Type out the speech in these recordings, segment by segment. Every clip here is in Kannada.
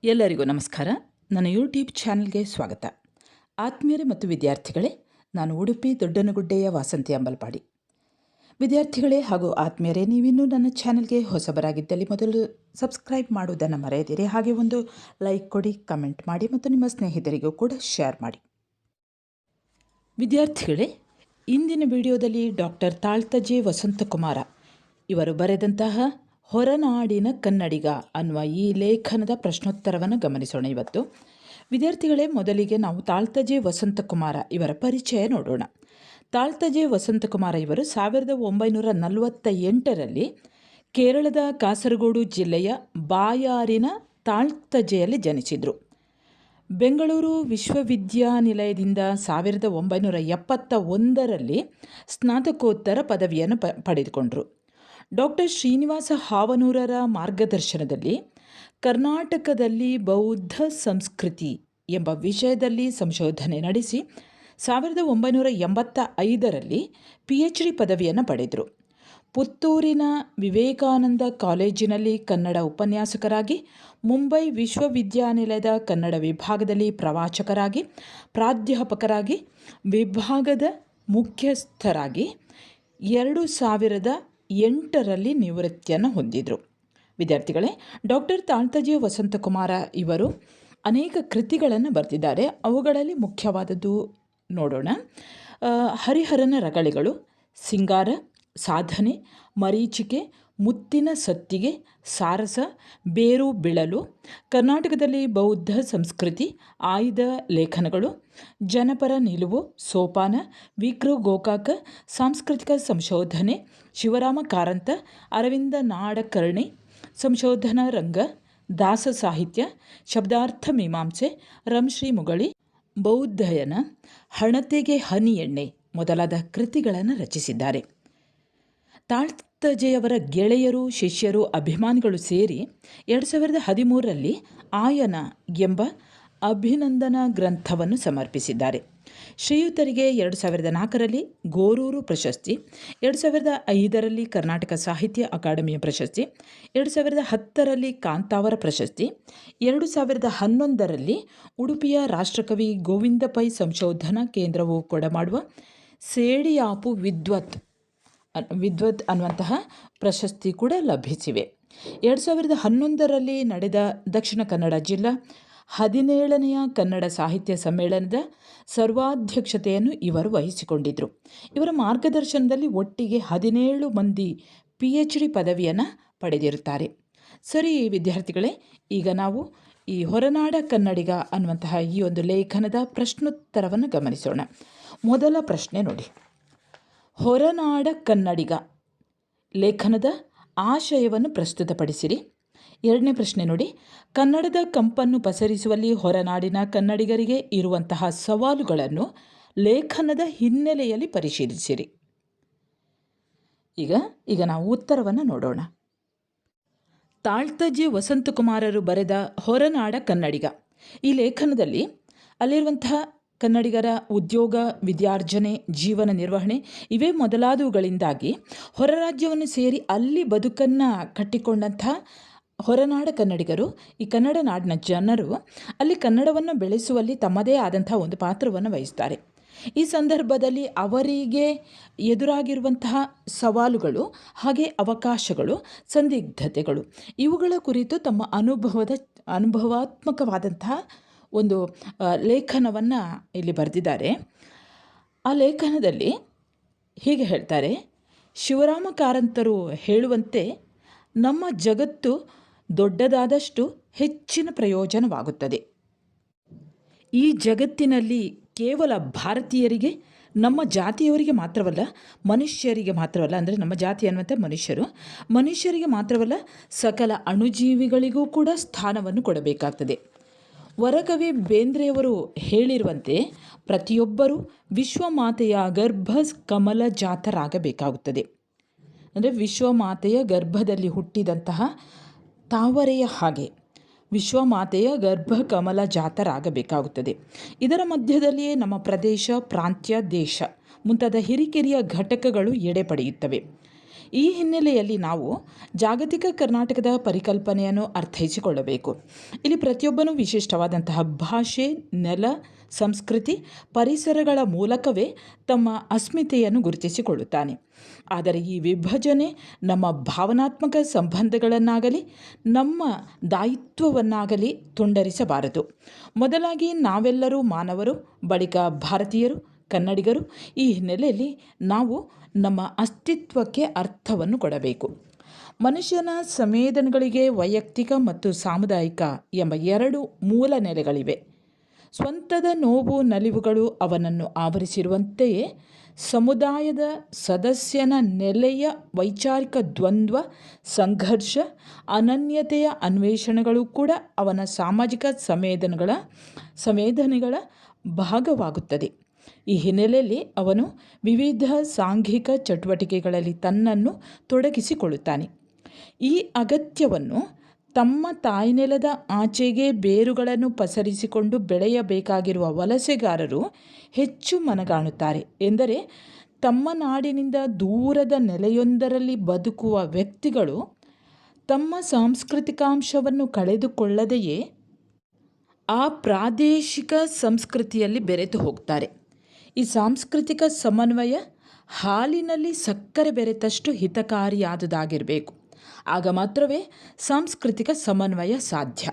ಎಲ್ಲರಿಗೂ ನಮಸ್ಕಾರ. ನನ್ನ ಯೂಟ್ಯೂಬ್ ಚಾನಲ್ಗೆ ಸ್ವಾಗತ. ಆತ್ಮೀಯರೇ ಮತ್ತು ವಿದ್ಯಾರ್ಥಿಗಳೇ, ನಾನು ಉಡುಪಿ ದೊಡ್ಡನಗುಡ್ಡೆಯ ವಾಸಂತಿ ಅಂಬಲ್ಪಾಡಿ. ವಿದ್ಯಾರ್ಥಿಗಳೇ ಹಾಗೂ ಆತ್ಮೀಯರೇ, ನೀವಿನ್ನೂ ನನ್ನ ಚಾನಲ್ಗೆ ಹೊಸಬರಾಗಿದ್ದಲ್ಲಿ ಮೊದಲು ಸಬ್ಸ್ಕ್ರೈಬ್ ಮಾಡುವುದನ್ನು ಮರೆಯದಿರಿ. ಹಾಗೆ ಒಂದು ಲೈಕ್ ಕೊಡಿ, ಕಮೆಂಟ್ ಮಾಡಿ ಮತ್ತು ನಿಮ್ಮ ಸ್ನೇಹಿತರಿಗೂ ಕೂಡ ಶೇರ್ ಮಾಡಿ. ವಿದ್ಯಾರ್ಥಿಗಳೇ, ಇಂದಿನ ವಿಡಿಯೋದಲ್ಲಿ ಡಾಕ್ಟರ್ ತಾಳ್ತಜೆ ವಸಂತಕುಮಾರ ಇವರು ಬರೆದಂತಹ ಹೊರನಾಡಿನ ಕನ್ನಡಿಗ ಅನ್ನುವ ಈ ಲೇಖನದ ಪ್ರಶ್ನೋತ್ತರವನ್ನು ಗಮನಿಸೋಣ. ಇವತ್ತು ವಿದ್ಯಾರ್ಥಿಗಳೇ, ಮೊದಲಿಗೆ ನಾವು ತಾಳ್ತಜೆ ವಸಂತಕುಮಾರ ಇವರ ಪರಿಚಯ ನೋಡೋಣ. ತಾಳ್ತಜೆ ವಸಂತಕುಮಾರ ಇವರು 1948ರಲ್ಲಿ ಕೇರಳದ ಕಾಸರಗೋಡು ಜಿಲ್ಲೆಯ ಬಾಯಾರಿನ ತಾಳ್ತಜೆಯಲ್ಲಿ ಜನಿಸಿದರು. ಬೆಂಗಳೂರು ವಿಶ್ವವಿದ್ಯಾನಿಲಯದಿಂದ 1971ರಲ್ಲಿ ಸ್ನಾತಕೋತ್ತರ ಪದವಿಯನ್ನು ಪಡೆದುಕೊಂಡರು. ಡಾಕ್ಟರ್ ಶ್ರೀನಿವಾಸ ಹಾವನೂರರ ಮಾರ್ಗದರ್ಶನದಲ್ಲಿ ಕರ್ನಾಟಕದಲ್ಲಿ ಬೌದ್ಧ ಸಂಸ್ಕೃತಿ ಎಂಬ ವಿಷಯದಲ್ಲಿ ಸಂಶೋಧನೆ ನಡೆಸಿ 1985ರಲ್ಲಿ PhD ಪದವಿಯನ್ನು ಪಡೆದರು. ಪುತ್ತೂರಿನ ವಿವೇಕಾನಂದ ಕಾಲೇಜಿನಲ್ಲಿ ಕನ್ನಡ ಉಪನ್ಯಾಸಕರಾಗಿ, ಮುಂಬೈ ವಿಶ್ವವಿದ್ಯಾನಿಲಯದ ಕನ್ನಡ ವಿಭಾಗದಲ್ಲಿ ಪ್ರವಾಚಕರಾಗಿ, ಪ್ರಾಧ್ಯಾಪಕರಾಗಿ, ವಿಭಾಗದ ಮುಖ್ಯಸ್ಥರಾಗಿ 2008ರಲ್ಲಿ ನಿವೃತ್ತಿಯನ್ನು ಹೊಂದಿದರು. ವಿದ್ಯಾರ್ಥಿಗಳೇ, ಡಾಕ್ಟರ್ ತಾಳ್ತಜೆ ವಸಂತಕುಮಾರ ಇವರು ಅನೇಕ ಕೃತಿಗಳನ್ನು ಬರೆದಿದ್ದಾರೆ. ಅವುಗಳಲ್ಲಿ ಮುಖ್ಯವಾದದ್ದು ನೋಡೋಣ. ಹರಿಹರನ ರಗಳೆಗಳು, ಸಿಂಗಾರ, ಸಾಧನೆ, ಮರೀಚಿಕೆ, ಮುತ್ತಿನ ಸತ್ತಿಗೆ, ಸಾರಸ, ಬೇರು ಬಿಳಲು, ಕರ್ನಾಟಕದಲ್ಲಿ ಬೌದ್ಧ ಸಂಸ್ಕೃತಿ, ಆಯ್ದ ಲೇಖನಗಳು, ಜನಪರ ನಿಲುವು, ಸೋಪಾನ, ವಿಕ್ರು ಗೋಕಾಕ, ಸಾಂಸ್ಕೃತಿಕ ಸಂಶೋಧನೆ, ಶಿವರಾಮ ಕಾರಂತ, ಅರವಿಂದ ನಾಡಕರ್ಣಿ, ಸಂಶೋಧನಾ ರಂಗ, ದಾಸ ಸಾಹಿತ್ಯ, ಶಬ್ದಾರ್ಥ ಮೀಮಾಂಸೆ, ರಂಶ್ರೀ ಮುಗಳಿ, ಬೌದ್ಧಯನ, ಹಣತೆಗೆ ಹನಿ ಎಣ್ಣೆ ಮೊದಲಾದ ಕೃತಿಗಳನ್ನು ರಚಿಸಿದ್ದಾರೆ. ತಾಳ್ತಜೆಯವರ ಗೆಳೆಯರು, ಶಿಷ್ಯರು, ಅಭಿಮಾನಿಗಳು ಸೇರಿ 2013ರಲ್ಲಿ ಆಯನ ಎಂಬ ಅಭಿನಂದನಾ ಗ್ರಂಥವನ್ನು ಸಮರ್ಪಿಸಿದ್ದಾರೆ. ಶ್ರೀಯುತರಿಗೆ 2004ರಲ್ಲಿ ಗೋರೂರು ಪ್ರಶಸ್ತಿ, 2005ರಲ್ಲಿ ಕರ್ನಾಟಕ ಸಾಹಿತ್ಯ ಅಕಾಡೆಮಿಯ ಪ್ರಶಸ್ತಿ, 2010ರಲ್ಲಿ ಕಾಂತಾವರ ಪ್ರಶಸ್ತಿ, 2011ರಲ್ಲಿ ಉಡುಪಿಯ ರಾಷ್ಟ್ರಕವಿ ಗೋವಿಂದ ಪೈ ಸಂಶೋಧನಾ ಕೇಂದ್ರವು ಕೊಡಮಾಡುವ ಸೇಡಿಯಾಪು ವಿದ್ವತ್ ಅನ್ನುವಂತಹ ಪ್ರಶಸ್ತಿ ಕೂಡ ಲಭಿಸಿವೆ. 2011ರಲ್ಲಿ ನಡೆದ ದಕ್ಷಿಣ ಕನ್ನಡ ಜಿಲ್ಲಾ 17ನೆಯ ಕನ್ನಡ ಸಾಹಿತ್ಯ ಸಮ್ಮೇಳನದ ಸರ್ವಾಧ್ಯಕ್ಷತೆಯನ್ನು ಇವರು ವಹಿಸಿಕೊಂಡಿದ್ದರು. ಇವರ ಮಾರ್ಗದರ್ಶನದಲ್ಲಿ ಒಟ್ಟಿಗೆ 17 ಮಂದಿ PhD ಪದವಿಯನ್ನು ಪಡೆದಿರುತ್ತಾರೆ. ಸರಿ ವಿದ್ಯಾರ್ಥಿಗಳೇ, ಈಗ ನಾವು ಈ ಹೊರನಾಡ ಕನ್ನಡಿಗ ಅನ್ನುವಂತಹ ಈ ಒಂದು ಲೇಖನದ ಪ್ರಶ್ನೋತ್ತರವನ್ನು ಗಮನಿಸೋಣ. ಮೊದಲ ಪ್ರಶ್ನೆ ನೋಡಿ, ಹೊರನಾಡ ಕನ್ನಡಿಗ ಲೇಖನದ ಆಶಯವನ್ನು ಪ್ರಸ್ತುತಪಡಿಸಿರಿ. ಎರಡನೇ ಪ್ರಶ್ನೆ ನೋಡಿ, ಕನ್ನಡದ ಕಂಪನ್ನು ಪಸರಿಸುವಲ್ಲಿ ಹೊರನಾಡಿನ ಕನ್ನಡಿಗರಿಗೆ ಇರುವಂತಹ ಸವಾಲುಗಳನ್ನು ಲೇಖನದ ಹಿನ್ನೆಲೆಯಲ್ಲಿ ಪರಿಶೀಲಿಸಿರಿ. ಈಗ ನಾವು ಉತ್ತರವನ್ನು ನೋಡೋಣ. ತಾಳ್ತಜೆ ವಸಂತಕುಮಾರರು ಬರೆದ ಹೊರನಾಡ ಕನ್ನಡಿಗ ಈ ಲೇಖನದಲ್ಲಿ ಅಲ್ಲಿರುವಂತಹ ಕನ್ನಡಿಗರ ಉದ್ಯೋಗ, ವಿದ್ಯಾರ್ಜನೆ, ಜೀವನ ನಿರ್ವಹಣೆ ಇವೇ ಮೊದಲಾದವುಗಳಿಂದಾಗಿ ಹೊರ ರಾಜ್ಯವನ್ನು ಸೇರಿ ಅಲ್ಲಿ ಬದುಕನ್ನು ಕಟ್ಟಿಕೊಂಡಂತಹ ಹೊರನಾಡ ಕನ್ನಡಿಗರು, ಈ ಕನ್ನಡ ನಾಡಿನ ಜನರು ಅಲ್ಲಿ ಕನ್ನಡವನ್ನು ಬೆಳೆಸುವಲ್ಲಿ ತಮ್ಮದೇ ಆದಂಥ ಒಂದು ಪಾತ್ರವನ್ನು ವಹಿಸ್ತಾರೆ. ಈ ಸಂದರ್ಭದಲ್ಲಿ ಅವರಿಗೆ ಎದುರಾಗಿರುವಂತಹ ಸವಾಲುಗಳು, ಹಾಗೆ ಅವಕಾಶಗಳು, ಸಂದಿಗ್ಧತೆಗಳು ಇವುಗಳ ಕುರಿತು ತಮ್ಮ ಅನುಭವಾತ್ಮಕವಾದಂತಹ ಒಂದು ಲೇಖನವನ್ನು ಇಲ್ಲಿ ಬರೆದಿದ್ದಾರೆ. ಆ ಲೇಖನದಲ್ಲಿ ಹೀಗೆ ಹೇಳ್ತಾರೆ: ಶಿವರಾಮ ಕಾರಂತರು ಹೇಳುವಂತೆ ನಮ್ಮ ಜಗತ್ತು ದೊಡ್ಡದಾದಷ್ಟು ಹೆಚ್ಚಿನ ಪ್ರಯೋಜನವಾಗುತ್ತದೆ. ಈ ಜಗತ್ತಿನಲ್ಲಿ ಕೇವಲ ಭಾರತೀಯರಿಗೆ, ನಮ್ಮ ಜಾತಿಯವರಿಗೆ ಮಾತ್ರವಲ್ಲ, ಮನುಷ್ಯರಿಗೆ ಮಾತ್ರವಲ್ಲ, ಅಂದರೆ ನಮ್ಮ ಜಾತಿ ಅನ್ನುವಂಥ ಮನುಷ್ಯರಿಗೆ ಮಾತ್ರವಲ್ಲ, ಸಕಲ ಅಣುಜೀವಿಗಳಿಗೂ ಕೂಡ ಸ್ಥಾನವನ್ನು ಕೊಡಬೇಕಾಗ್ತದೆ. ವರಕವಿ ಬೇಂದ್ರೆಯವರು ಹೇಳಿರುವಂತೆ ಪ್ರತಿಯೊಬ್ಬರೂ ವಿಶ್ವಮಾತೆಯ ಗರ್ಭ ಕಮಲ ಜಾತರಾಗಬೇಕಾಗುತ್ತದೆ. ಅಂದರೆ ವಿಶ್ವಮಾತೆಯ ಗರ್ಭದಲ್ಲಿ ಹುಟ್ಟಿದಂತಹ ತಾವರೆಯ ಹಾಗೆ ವಿಶ್ವಮಾತೆಯ ಗರ್ಭ ಕಮಲ ಜಾತರಾಗಬೇಕಾಗುತ್ತದೆ. ಇದರ ಮಧ್ಯದಲ್ಲಿಯೇ ನಮ್ಮ ಪ್ರದೇಶ, ಪ್ರಾಂತ್ಯ, ದೇಶ ಮುಂತಾದ ಹಿರಿಕಿರಿಯ ಘಟಕಗಳು ಎಡೆ ಪಡೆಯುತ್ತವೆ. ಈ ಹಿನ್ನೆಲೆಯಲ್ಲಿ ನಾವು ಜಾಗತಿಕ ಕರ್ನಾಟಕದ ಪರಿಕಲ್ಪನೆಯನ್ನು ಅರ್ಥೈಸಿಕೊಳ್ಳಬೇಕು. ಇಲ್ಲಿ ಪ್ರತಿಯೊಬ್ಬನೂ ವಿಶಿಷ್ಟವಾದಂತಹ ಭಾಷೆ, ನೆಲ, ಸಂಸ್ಕೃತಿ, ಪರಿಸರಗಳ ಮೂಲಕವೇ ತಮ್ಮ ಅಸ್ಮಿತೆಯನ್ನು ಗುರುತಿಸಿಕೊಳ್ಳುತ್ತಾನೆ. ಆದರೆ ಈ ವಿಭಜನೆ ನಮ್ಮ ಭಾವನಾತ್ಮಕ ಸಂಬಂಧಗಳನ್ನಾಗಲಿ ನಮ್ಮ ದಾಯಿತ್ವವನ್ನಾಗಲಿ ತುಂಡರಿಸಬಾರದು. ಮೊದಲಾಗಿ ನಾವೆಲ್ಲರೂ ಮಾನವರು, ಬಳಿಕ ಭಾರತೀಯರು, ಕನ್ನಡಿಗರು. ಈ ಹಿನ್ನೆಲೆಯಲ್ಲಿ ನಾವು ನಮ್ಮ ಅಸ್ತಿತ್ವಕ್ಕೆ ಅರ್ಥವನ್ನು ಕೊಡಬೇಕು. ಮನುಷ್ಯನ ಸಂವೇದನೆಗಳಿಗೆ ವೈಯಕ್ತಿಕ ಮತ್ತು ಸಾಮುದಾಯಿಕ ಎಂಬ 2 ಮೂಲ ನೆಲೆಗಳಿವೆ. ಸ್ವಂತದ ನೋವು ನಲಿವುಗಳು ಅವನನ್ನು ಆವರಿಸಿರುವಂತೆಯೇ ಸಮುದಾಯದ ಸದಸ್ಯನ ನೆಲೆಯ ವೈಚಾರಿಕ ದ್ವಂದ್ವ, ಸಂಘರ್ಷ, ಅನನ್ಯತೆಯ ಅನ್ವೇಷಣೆಗಳು ಕೂಡ ಅವನ ಸಾಮಾಜಿಕ ಸಂವೇದನೆಗಳ ಭಾಗವಾಗುತ್ತದೆ. ಈ ಹಿನ್ನೆಲೆಯಲ್ಲಿ ಅವನು ವಿವಿಧ ಸಾಂಘಿಕ ಚಟುವಟಿಕೆಗಳಲ್ಲಿ ತನ್ನನ್ನು ತೊಡಗಿಸಿಕೊಳ್ಳುತ್ತಾನೆ. ಈ ಅಗತ್ಯವನ್ನು ತಮ್ಮ ತಾಯ್ನೆಲದ ಆಚೆಗೆ ಬೇರುಗಳನ್ನು ಪಸರಿಸಿಕೊಂಡು ಬೆಳೆಯಬೇಕಾಗಿರುವ ವಲಸೆಗಾರರು ಹೆಚ್ಚು ಮನಗಾಣುತ್ತಾರೆ. ಎಂದರೆ ತಮ್ಮ ನಾಡಿನಿಂದ ದೂರದ ನೆಲೆಯೊಂದರಲ್ಲಿ ಬದುಕುವ ವ್ಯಕ್ತಿಗಳು ತಮ್ಮ ಸಾಂಸ್ಕೃತಿಕಾಂಶವನ್ನು ಕಳೆದುಕೊಳ್ಳದೆಯೇ ಆ ಪ್ರಾದೇಶಿಕ ಸಂಸ್ಕೃತಿಯಲ್ಲಿ ಬೆರೆತು ಹೋಗ್ತಾರೆ. ಈ ಸಾಂಸ್ಕೃತಿಕ ಸಮನ್ವಯ ಹಾಲಿನಲ್ಲಿ ಸಕ್ಕರೆ ಬೆರೆತಷ್ಟು ಹಿತಕಾರಿಯಾದುದಾಗಿರಬೇಕು. ಆಗ ಮಾತ್ರವೇ ಸಾಂಸ್ಕೃತಿಕ ಸಮನ್ವಯ ಸಾಧ್ಯ.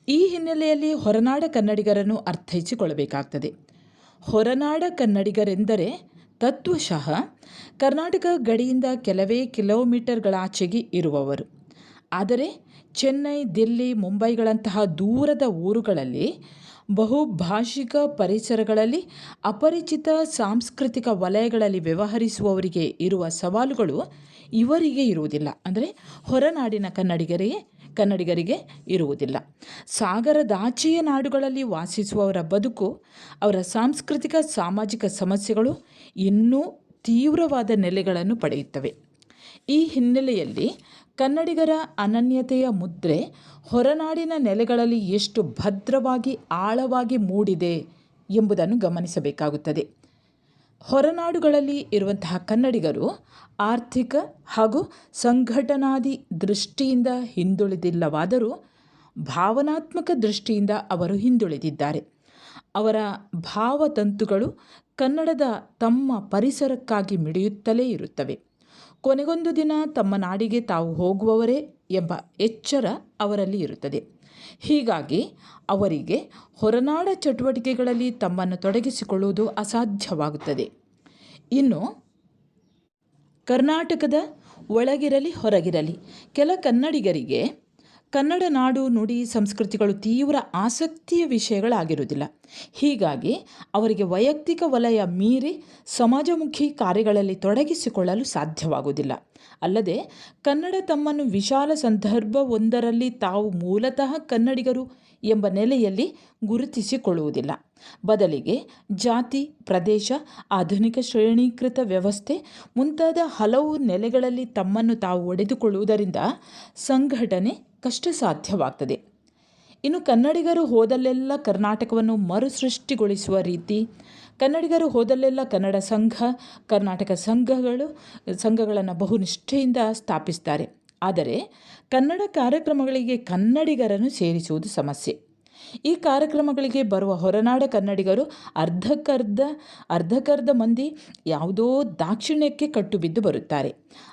ಈ ಹಿನ್ನೆಲೆಯಲ್ಲಿ ಹೊರನಾಡ ಕನ್ನಡಿಗರನ್ನು ಅರ್ಥೈಸಿಕೊಳ್ಳಬೇಕಾಗ್ತದೆ. ಹೊರನಾಡ ಕನ್ನಡಿಗರೆಂದರೆ ತತ್ವಶಃ ಕರ್ನಾಟಕ ಗಡಿಯಿಂದ ಕೆಲವೇ ಕಿಲೋಮೀಟರ್ಗಳಾಚೆಗೆ ಇರುವವರು. ಆದರೆ ಚೆನ್ನೈ, ದಿಲ್ಲಿ, ಮುಂಬೈಗಳಂತಹ ದೂರದ ಊರುಗಳಲ್ಲಿ ಬಹುಭಾಷಿಕ ಪರಿಸರಗಳಲ್ಲಿ ಅಪರಿಚಿತ ಸಾಂಸ್ಕೃತಿಕ ವಲಯಗಳಲ್ಲಿ ವ್ಯವಹರಿಸುವವರಿಗೆ ಇರುವ ಸವಾಲುಗಳು ಇವರಿಗೆ ಇರುವುದಿಲ್ಲ. ಅಂದರೆ ಹೊರನಾಡಿನ ಕನ್ನಡಿಗರಿಗೆ ಇರುವುದಿಲ್ಲ. ಸಾಗರದಾಚೆಯ ನಾಡುಗಳಲ್ಲಿ ವಾಸಿಸುವವರ ಬದುಕು, ಅವರ ಸಾಂಸ್ಕೃತಿಕ ಸಾಮಾಜಿಕ ಸಮಸ್ಯೆಗಳು ಇನ್ನೂ ತೀವ್ರವಾದ ನೆಲೆಗಳನ್ನು ಪಡೆಯುತ್ತವೆ. ಈ ಹಿನ್ನೆಲೆಯಲ್ಲಿ ಕನ್ನಡಿಗರ ಅನನ್ಯತೆಯ ಮುದ್ರೆ ಹೊರನಾಡಿನ ನೆಲೆಗಳಲ್ಲಿ ಎಷ್ಟು ಭದ್ರವಾಗಿ ಆಳವಾಗಿ ಮೂಡಿದೆ ಎಂಬುದನ್ನು ಗಮನಿಸಬೇಕಾಗುತ್ತದೆ. ಹೊರನಾಡುಗಳಲ್ಲಿ ಇರುವಂತಹ ಕನ್ನಡಿಗರು ಆರ್ಥಿಕ ಹಾಗೂ ಸಂಘಟನಾದಿ ದೃಷ್ಟಿಯಿಂದ ಹಿಂದುಳಿದಿಲ್ಲವಾದರೂ ಭಾವನಾತ್ಮಕ ದೃಷ್ಟಿಯಿಂದ ಅವರು ಹಿಂದುಳಿದಿದ್ದಾರೆ. ಅವರ ಭಾವತಂತುಗಳು ಕನ್ನಡದ ತಮ್ಮ ಪರಿಸರಕ್ಕಾಗಿ ಮಿಡಿಯುತ್ತಲೇ ಇರುತ್ತವೆ. ಕೊನೆಗೊಂದು ದಿನ ತಮ್ಮ ನಾಡಿಗೆ ತಾವು ಹೋಗುವವರೇ ಎಂಬ ಎಚ್ಚರ ಅವರಲ್ಲಿ ಇರುತ್ತದೆ. ಹೀಗಾಗಿ ಅವರಿಗೆ ಹೊರನಾಡ ಚಟುವಟಿಕೆಗಳಲ್ಲಿ ತಮ್ಮನ್ನು ತೊಡಗಿಸಿಕೊಳ್ಳುವುದು ಅಸಾಧ್ಯವಾಗುತ್ತದೆ. ಇನ್ನು ಕರ್ನಾಟಕದ ಒಳಗಿರಲಿ ಹೊರಗಿರಲಿ ಕೆಲ ಕನ್ನಡಿಗರಿಗೆ ಕನ್ನಡ ನಾಡು, ನುಡಿ, ಸಂಸ್ಕೃತಿಗಳು ತೀವ್ರ ಆಸಕ್ತಿಯ ವಿಷಯಗಳಾಗಿರುವುದಿಲ್ಲ. ಹೀಗಾಗಿ ಅವರಿಗೆ ವೈಯಕ್ತಿಕ ವಲಯ ಮೀರಿ ಸಮಾಜಮುಖಿ ಕಾರ್ಯಗಳಲ್ಲಿ ತೊಡಗಿಸಿಕೊಳ್ಳಲು ಸಾಧ್ಯವಾಗುವುದಿಲ್ಲ. ಅಲ್ಲದೆ ಕನ್ನಡ ತಮ್ಮನ್ನು ವಿಶಾಲ ಸಂದರ್ಭವೊಂದರಲ್ಲಿ ತಾವು ಮೂಲತಃ ಕನ್ನಡಿಗರು ಎಂಬ ನೆಲೆಯಲ್ಲಿ ಗುರುತಿಸಿಕೊಳ್ಳುವುದಿಲ್ಲ. ಬದಲಿಗೆ ಜಾತಿ, ಪ್ರದೇಶ, ಆಧುನಿಕ ಶ್ರೇಣೀಕೃತ ವ್ಯವಸ್ಥೆ ಮುಂತಾದ ಹಲವು ನೆಲೆಗಳಲ್ಲಿ ತಮ್ಮನ್ನು ತಾವು ಒಡೆದುಕೊಳ್ಳುವುದರಿಂದ ಸಂಘಟನೆ ಕಷ್ಟ ಸಾಧ್ಯವಾಗ್ತದೆ. ಇನ್ನು ಕನ್ನಡಿಗರು ಹೋದಲ್ಲೆಲ್ಲ ಕರ್ನಾಟಕವನ್ನು ಮರುಸೃಷ್ಟಿಗೊಳಿಸುವ ರೀತಿ, ಕನ್ನಡಿಗರು ಹೋದಲ್ಲೆಲ್ಲ ಕನ್ನಡ ಸಂಘ, ಕರ್ನಾಟಕ ಸಂಘಗಳನ್ನು ಬಹುನಿಷ್ಠೆಯಿಂದ ಸ್ಥಾಪಿಸ್ತಾರೆ. ಆದರೆ ಕನ್ನಡ ಕಾರ್ಯಕ್ರಮಗಳಿಗೆ ಕನ್ನಡಿಗರನ್ನು ಸೇರಿಸುವುದು ಸಮಸ್ಯೆ. ಈ ಕಾರ್ಯಕ್ರಮಗಳಿಗೆ ಬರುವ ಹೊರನಾಡ ಕನ್ನಡಿಗರು ಅರ್ಧಕರ್ಧ ಮಂದಿ ಯಾವುದೋ ದಾಕ್ಷಿಣ್ಯಕ್ಕೆ ಕಟ್ಟುಬಿದ್ದು ಬರುತ್ತಾರೆ.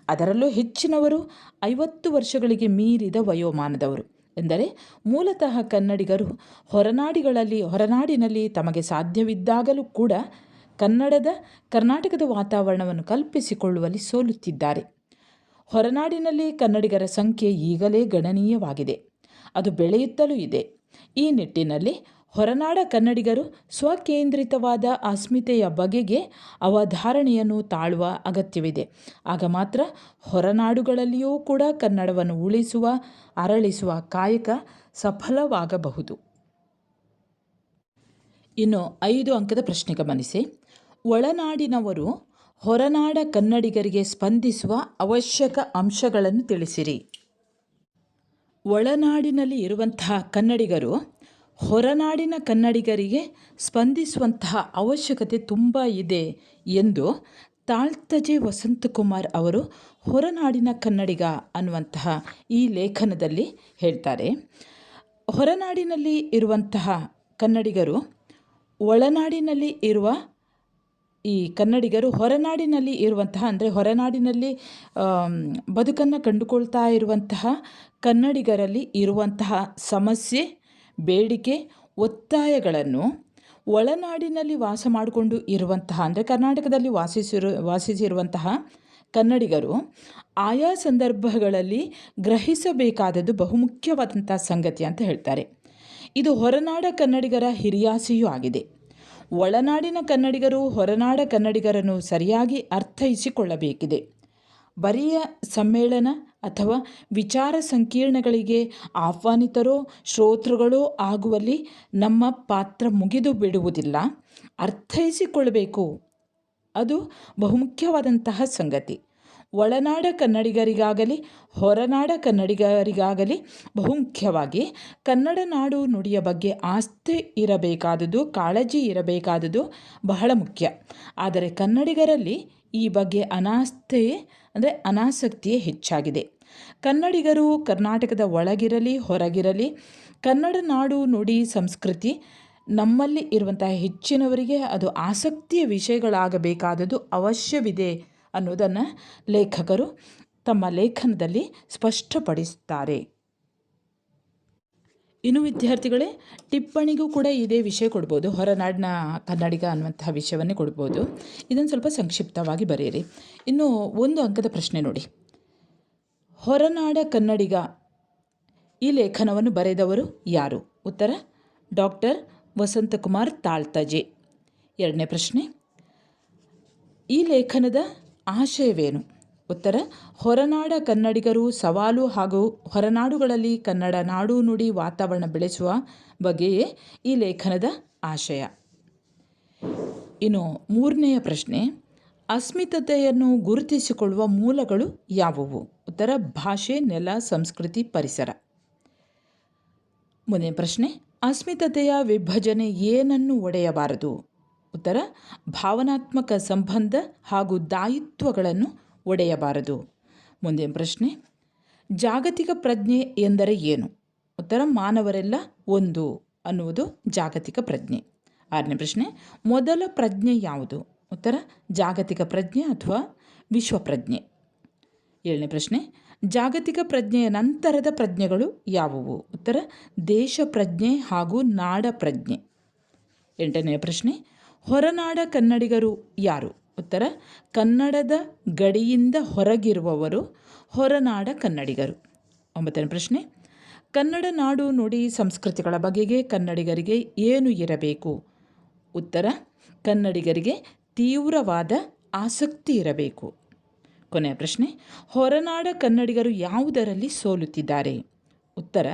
ಅದರಲ್ಲೂ ಹೆಚ್ಚಿನವರು 50 ವರ್ಷಗಳಿಗೆ ಮೀರಿದ ವಯೋಮಾನದವರು. ಎಂದರೆ ಮೂಲತಃ ಕನ್ನಡಿಗರು ಹೊರನಾಡಿನಲ್ಲಿ ತಮಗೆ ಸಾಧ್ಯವಿದ್ದಾಗಲೂ ಕೂಡ ಕರ್ನಾಟಕದ ವಾತಾವರಣವನ್ನು ಕಲ್ಪಿಸಿಕೊಳ್ಳುವಲ್ಲಿ ಸೋಲುತ್ತಿದ್ದಾರೆ. ಹೊರನಾಡಿನಲ್ಲಿ ಕನ್ನಡಿಗರ ಸಂಖ್ಯೆ ಈಗಲೇ ಗಣನೀಯವಾಗಿದೆ. ಅದು ಬೆಳೆಯುತ್ತಲೂ ಇದೆ. ಈ ನಿಟ್ಟಿನಲ್ಲಿ ಹೊರನಾಡ ಕನ್ನಡಿಗರು ಸ್ವಕೇಂದ್ರಿತವಾದ ಅಸ್ಮಿತೆಯ ಬಗೆಗೆ ಅವಧಾರಣೆಯನ್ನು ತಾಳುವ ಅಗತ್ಯವಿದೆ. ಆಗ ಮಾತ್ರ ಹೊರನಾಡುಗಳಲ್ಲಿಯೂ ಕೂಡ ಕನ್ನಡವನ್ನು ಉಳಿಸುವ, ಅರಳಿಸುವ ಕಾಯಕ ಸಫಲವಾಗಬಹುದು. ಇನ್ನು 5 ಅಂಕದ ಪ್ರಶ್ನೆ ಗಮನಿಸಿ. ಒಳನಾಡಿನವರು ಹೊರನಾಡ ಕನ್ನಡಿಗರಿಗೆ ಸ್ಪಂದಿಸುವ ಅವಶ್ಯಕ ಅಂಶಗಳನ್ನು ತಿಳಿಸಿರಿ. ಒಳನಾಡಿನಲ್ಲಿ ಇರುವಂತಹ ಕನ್ನಡಿಗರು ಹೊರನಾಡಿನ ಕನ್ನಡಿಗರಿಗೆ ಸ್ಪಂದಿಸುವಂತಹ ಅವಶ್ಯಕತೆ ತುಂಬ ಇದೆ ಎಂದು ತಾಳ್ತಜೆ ವಸಂತಕುಮಾರ್ ಅವರು ಹೊರನಾಡಿನ ಕನ್ನಡಿಗ ಅನ್ನುವಂತಹ ಈ ಲೇಖನದಲ್ಲಿ ಹೇಳ್ತಾರೆ, ಹೊರನಾಡಿನಲ್ಲಿ ಇರುವಂತಹ ಕನ್ನಡಿಗರು ಒಳನಾಡಿನಲ್ಲಿ ಇರುವ ಈ ಕನ್ನಡಿಗರು ಹೊರನಾಡಿನಲ್ಲಿ ಇರುವಂತಹ ಅಂದರೆ ಹೊರನಾಡಿನಲ್ಲಿ ಬದುಕನ್ನು ಕಂಡುಕೊಳ್ತಾ ಇರುವಂತಹ ಕನ್ನಡಿಗರಲ್ಲಿ ಇರುವಂತಹ ಸಮಸ್ಯೆ, ಬೇಡಿಕೆ, ಒತ್ತಾಯಗಳನ್ನು ಒಳನಾಡಿನಲ್ಲಿ ವಾಸ ಮಾಡಿಕೊಂಡು ಇರುವಂತಹ ಅಂದರೆ ಕರ್ನಾಟಕದಲ್ಲಿ ವಾಸಿಸಿರುವಂತಹ ಕನ್ನಡಿಗರು ಆಯಾ ಸಂದರ್ಭಗಳಲ್ಲಿ ಗ್ರಹಿಸಬೇಕಾದದ್ದು ಬಹುಮುಖ್ಯವಾದಂಥ ಸಂಗತಿ ಅಂತ ಹೇಳ್ತಾರೆ. ಇದು ಹೊರನಾಡ ಕನ್ನಡಿಗರ ಹಿರಿಯಾಸೆಯೂ ಆಗಿದೆ. ಒಳನಾಡಿನ ಕನ್ನಡಿಗರು ಹೊರನಾಡ ಕನ್ನಡಿಗರನ್ನು ಸರಿಯಾಗಿ ಅರ್ಥೈಸಿಕೊಳ್ಳಬೇಕಿದೆ. ಬರಿಯ ಸಮ್ಮೇಳನ ಅಥವಾ ವಿಚಾರ ಸಂಕಿರಣಗಳಿಗೆ ಆಹ್ವಾನಿತರೋ ಶ್ರೋತೃಗಳೋ ಆಗುವಲ್ಲಿ ನಮ್ಮ ಪಾತ್ರ ಮುಗಿದು ಬಿಡುವುದಿಲ್ಲ. ಅರ್ಥೈಸಿಕೊಳ್ಳಬೇಕು, ಅದು ಬಹುಮುಖ್ಯವಾದಂತಹ ಸಂಗತಿ. ಒಳನಾಡ ಕನ್ನಡಿಗರಿಗಾಗಲಿ ಹೊರನಾಡ ಕನ್ನಡಿಗರಿಗಾಗಲಿ ಬಹುಮುಖ್ಯವಾಗಿ ಕನ್ನಡ ನಾಡು ನುಡಿಯ ಬಗ್ಗೆ ಆಸ್ಥೆ ಇರಬೇಕಾದುದು, ಕಾಳಜಿ ಇರಬೇಕಾದುದು ಬಹಳ ಮುಖ್ಯ. ಆದರೆ ಕನ್ನಡಿಗರಲ್ಲಿ ಈ ಬಗ್ಗೆ ಅನಾಸಕ್ತಿಯೇ ಹೆಚ್ಚಾಗಿದೆ. ಕನ್ನಡಿಗರು ಕರ್ನಾಟಕದ ಒಳಗಿರಲಿ ಹೊರಗಿರಲಿ ಕನ್ನಡ ನಾಡು ನುಡಿ ಸಂಸ್ಕೃತಿ ನಮ್ಮಲ್ಲಿ ಇರುವಂತಹ ಹೆಚ್ಚಿನವರಿಗೆ ಅದು ಆಸಕ್ತಿಯ ವಿಷಯಗಳಾಗಬೇಕಾದದ್ದು ಅವಶ್ಯವಿದೆ ಅನ್ನೋದನ್ನು ಲೇಖಕರು ತಮ್ಮ ಲೇಖನದಲ್ಲಿ ಸ್ಪಷ್ಟಪಡಿಸುತ್ತಾರೆ. ಇನ್ನು ವಿದ್ಯಾರ್ಥಿಗಳೇ, ಟಿಪ್ಪಣಿಗೂ ಕೂಡ ಇದೇ ವಿಷಯ ಕೊಡ್ಬೋದು. ಹೊರನಾಡಿನ ಕನ್ನಡಿಗ ಅನ್ನುವಂತಹ ವಿಷಯವನ್ನೇ ಕೊಡ್ಬೋದು. ಇದನ್ನು ಸ್ವಲ್ಪ ಸಂಕ್ಷಿಪ್ತವಾಗಿ ಬರೆಯಿರಿ. ಇನ್ನು ಒಂದು ಅಂಕದ ಪ್ರಶ್ನೆ ನೋಡಿ. ಹೊರನಾಡ ಕನ್ನಡಿಗ ಈ ಲೇಖನವನ್ನು ಬರೆದವರು ಯಾರು? ಉತ್ತರ ಡಾಕ್ಟರ್ ವಸಂತಕುಮಾರ್ ತಾಳ್ತಜೆ. ಎರಡನೇ ಪ್ರಶ್ನೆ, ಈ ಲೇಖನದ ಆಶಯವೇನು? ಉತ್ತರ ಹೊರನಾಡ ಕನ್ನಡಿಗರು ಸವಾಲು ಹಾಗೂ ಹೊರನಾಡುಗಳಲ್ಲಿ ಕನ್ನಡ ನಾಡು ನುಡಿ ವಾತಾವರಣ ಬೆಳೆಸುವ ಬಗ್ಗೆಯೇ ಈ ಲೇಖನದ ಆಶಯ. ಇನ್ನು ಮೂರನೆಯ ಪ್ರಶ್ನೆ, ಅಸ್ಮಿತತೆಯನ್ನು ಗುರುತಿಸಿಕೊಳ್ಳುವ ಮೂಲಗಳು ಯಾವುವು? ಉತ್ತರ ಭಾಷೆ, ನೆಲ, ಸಂಸ್ಕೃತಿ, ಪರಿಸರ. ಮುಂದಿನ ಪ್ರಶ್ನೆ, ಅಸ್ಮಿತತೆಯ ವಿಭಜನೆ ಏನನ್ನು ಒಡೆಯಬಾರದು? ಉತ್ತರ ಭಾವನಾತ್ಮಕ ಸಂಬಂಧ ಹಾಗೂ ದಾಯಿತ್ವಗಳನ್ನು ಒಡೆಯಬಾರದು. ಮುಂದಿನ ಪ್ರಶ್ನೆ, ಜಾಗತಿಕ ಪ್ರಜ್ಞೆ ಎಂದರೆ ಏನು? ಉತ್ತರ ಮಾನವರೆಲ್ಲ ಒಂದು ಅನ್ನುವುದು ಜಾಗತಿಕ ಪ್ರಜ್ಞೆ. ಆರನೇ ಪ್ರಶ್ನೆ, ಮೊದಲ ಪ್ರಜ್ಞೆ ಯಾವುದು? ಉತ್ತರ ಜಾಗತಿಕ ಪ್ರಜ್ಞೆ ಅಥವಾ ವಿಶ್ವಪ್ರಜ್ಞೆ. ಏಳನೇ ಪ್ರಶ್ನೆ, ಜಾಗತಿಕ ಪ್ರಜ್ಞೆಯ ನಂತರದ ಪ್ರಜ್ಞೆಗಳು ಯಾವುವು? ಉತ್ತರ ದೇಶ ಪ್ರಜ್ಞೆ ಹಾಗೂ ನಾಡ ಪ್ರಜ್ಞೆ. ಎಂಟನೆಯ ಪ್ರಶ್ನೆ, ಹೊರನಾಡ ಕನ್ನಡಿಗರು ಯಾರು? ಉತ್ತರ ಕನ್ನಡದ ಗಡಿಯಿಂದ ಹೊರಗಿರುವವರು ಹೊರನಾಡ ಕನ್ನಡಿಗರು. ಒಂಬತ್ತನೇ ಪ್ರಶ್ನೆ, ಕನ್ನಡ ನಾಡು ನುಡಿ ಸಂಸ್ಕೃತಿಗಳ ಬಗೆಗೆ ಕನ್ನಡಿಗರಿಗೆ ಏನು ಇರಬೇಕು? ಉತ್ತರ ಕನ್ನಡಿಗರಿಗೆ ತೀವ್ರವಾದ ಆಸಕ್ತಿ ಇರಬೇಕು. ಕೊನೆಯ ಪ್ರಶ್ನೆ, ಹೊರನಾಡ ಕನ್ನಡಿಗರು ಯಾವುದರಲ್ಲಿ ಸೋಲುತ್ತಿದ್ದಾರೆ? ಉತ್ತರ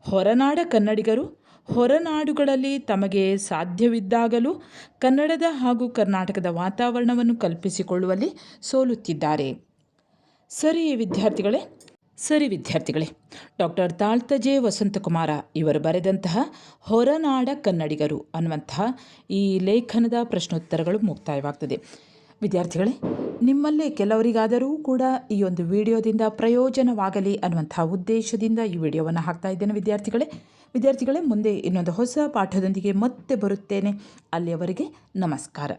ಹೊರನಾಡ ಕನ್ನಡಿಗರು ಹೊರನಾಡುಗಳಲ್ಲಿ ತಮಗೆ ಸಾಧ್ಯವಿದ್ದಾಗಲೂ ಕನ್ನಡದ ಹಾಗೂ ಕರ್ನಾಟಕದ ವಾತಾವರಣವನ್ನು ಕಲ್ಪಿಸಿಕೊಳ್ಳುವಲ್ಲಿ ಸೋಲುತ್ತಿದ್ದಾರೆ. ಸರಿ ವಿದ್ಯಾರ್ಥಿಗಳೇ, ಡಾಕ್ಟರ್ ತಾಳ್ತಜೆ ವಸಂತಕುಮಾರ ಇವರು ಬರೆದಂತಹ ಹೊರನಾಡ ಕನ್ನಡಿಗರು ಅನ್ನುವಂತಹ ಈ ಲೇಖನದ ಪ್ರಶ್ನೋತ್ತರಗಳು ಮುಕ್ತಾಯವಾಗ್ತದೆ. ವಿದ್ಯಾರ್ಥಿಗಳೇ, ನಿಮ್ಮಲ್ಲೇ ಕೆಲವರಿಗಾದರೂ ಕೂಡ ಈ ಒಂದು ವಿಡಿಯೋದಿಂದ ಪ್ರಯೋಜನವಾಗಲಿ ಅನ್ನುವಂತಹ ಉದ್ದೇಶದಿಂದ ಈ ವಿಡಿಯೋವನ್ನು ಹಾಕ್ತಾ ಇದ್ದೇನೆ. ವಿದ್ಯಾರ್ಥಿಗಳೇ, ಮುಂದೆ ಇನ್ನೊಂದು ಹೊಸ ಪಾಠದೊಂದಿಗೆ ಮತ್ತೆ ಬರುತ್ತೇನೆ. ಅಲ್ಲಿಯವರೆಗೆ ನಮಸ್ಕಾರ.